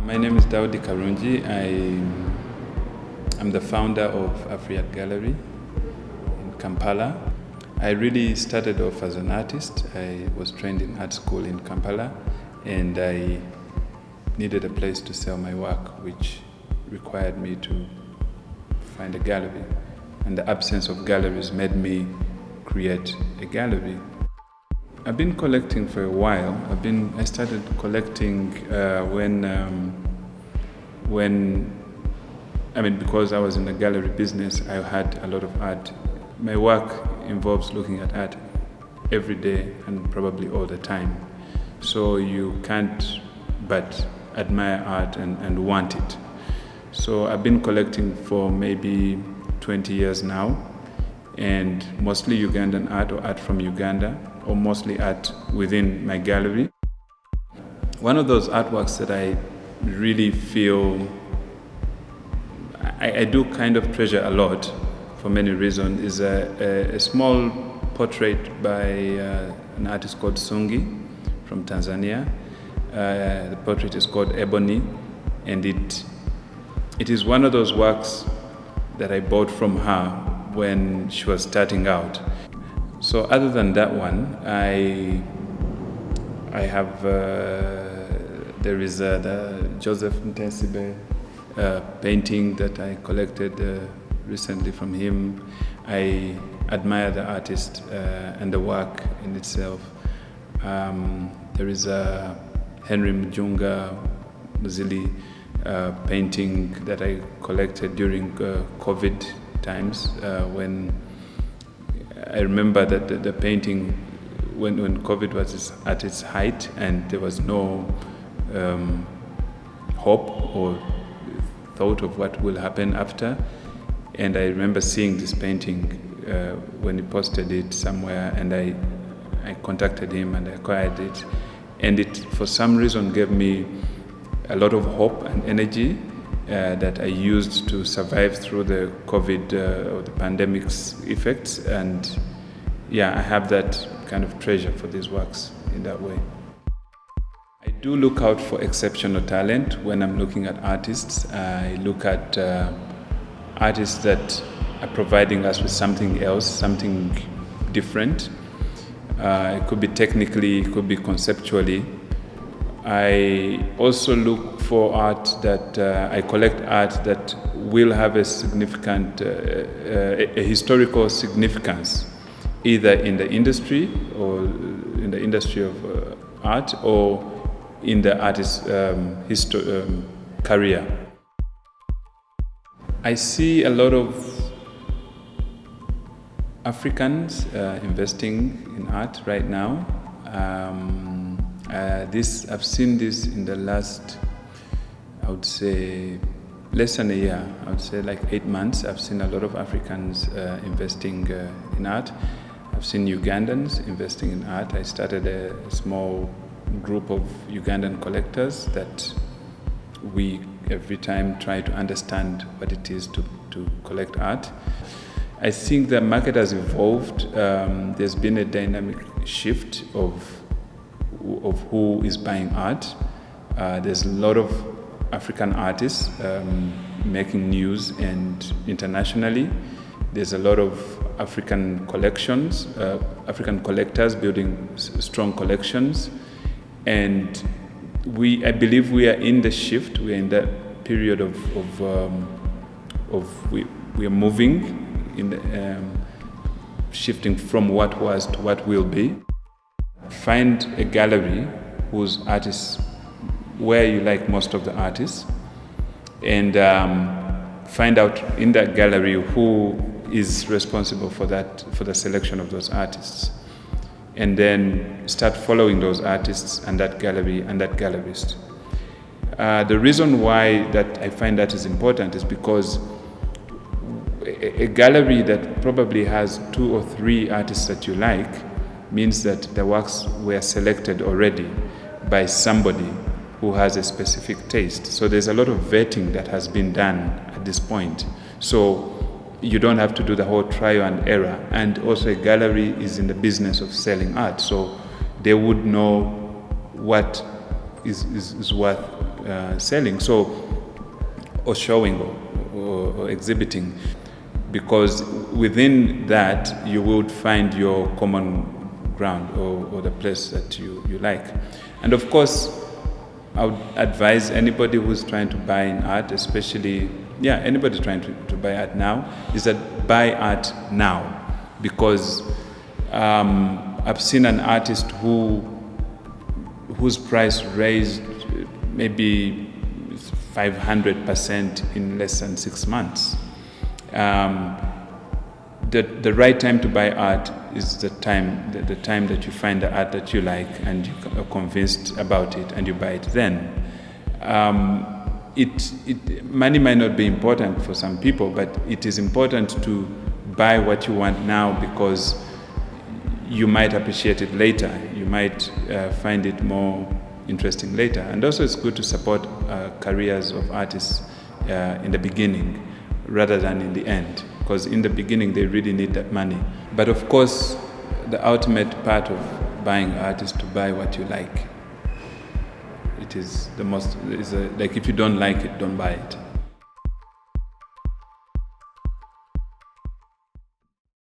My name is Daudi Karungi. I'm the founder of Afriat Gallery in Kampala. I really started off as an artist. I was trained in art school in Kampala, and I needed a place to sell my work, which required me to find a gallery. And the absence of galleries made me create a gallery. I've been collecting for a while. I started collecting because I was in the gallery business, I had a lot of art. My work involves looking at art every day and probably all the time. So you can't but admire art and want it. So I've been collecting for maybe 20 years now, and mostly Ugandan art or art from Uganda, or mostly art within my gallery. One of those artworks that I really feel I do kind of treasure a lot for many reasons is a small portrait by an artist called Sungi from Tanzania. The portrait is called Ebony, and it is one of those works that I bought from her when she was starting out. So other than that one, I have there is the Joseph Ntesibe painting that I collected recently from him. I admire the artist and the work in itself. There is a Henry Mjunga Muzili painting that I collected during COVID times when I remember that the painting when COVID was at its height and there was no hope or thought of what will happen after. And I remember seeing this painting when he posted it somewhere, and I contacted him and I acquired it. And it, for some reason, gave me a lot of hope and energy that I used to survive through the COVID or the pandemic's effects. And yeah, I have that kind of treasure for these works in that way. I do look out for exceptional talent when I'm looking at artists. I look at artists that are providing us with something else, something different. It could be technically, it could be conceptually. I also look for art that I collect art that will have a significant, a historical significance, either in the industry or in the industry of art or in the artist's career. I see a lot of Africans investing in art right now. I've seen this in the last, I would say, less than a year. I would say like 8 months. I've seen a lot of Africans investing in art. I've seen Ugandans investing in art. I started a small group of Ugandan collectors that we every time try to understand what it is to collect art. I think the market has evolved. There's been a dynamic shift of who is buying art. There's a lot of African artists making news, and internationally there's a lot of African collections, African collectors building strong collections. And I believe we are in the shift. We are in that period we are moving in the, shifting from what was to what will be. Find a gallery whose artists, where you like most of the artists, and find out in that gallery who is responsible for the selection of those artists. And then start following those artists and that gallery and that gallerist. The reason why that I find that is important is because a gallery that probably has 2 or 3 artists that you like means that the works were selected already by somebody who has a specific taste. So there's a lot of vetting that has been done at this point. So you don't have to do the whole trial and error. And also a gallery is in the business of selling art, so they would know what is worth selling, or showing, or exhibiting, because within that you would find your common ground, or the place that you like. And of course, I would advise anybody who's trying to buy in art, especially anybody trying to buy art now, is that buy art now, because I've seen an artist whose price raised maybe 500% in less than 6 months. The right time to buy art is the time that you find the art that you like and you are convinced about it, and you buy it then. Money might not be important for some people, but it is important to buy what you want now, because you might appreciate it later. You might find it more interesting later. And also it's good to support careers of artists in the beginning rather than in the end, because in the beginning they really need that money. But of course, the ultimate part of buying art is to buy what you like. It is the most, like if you don't like it, don't buy it.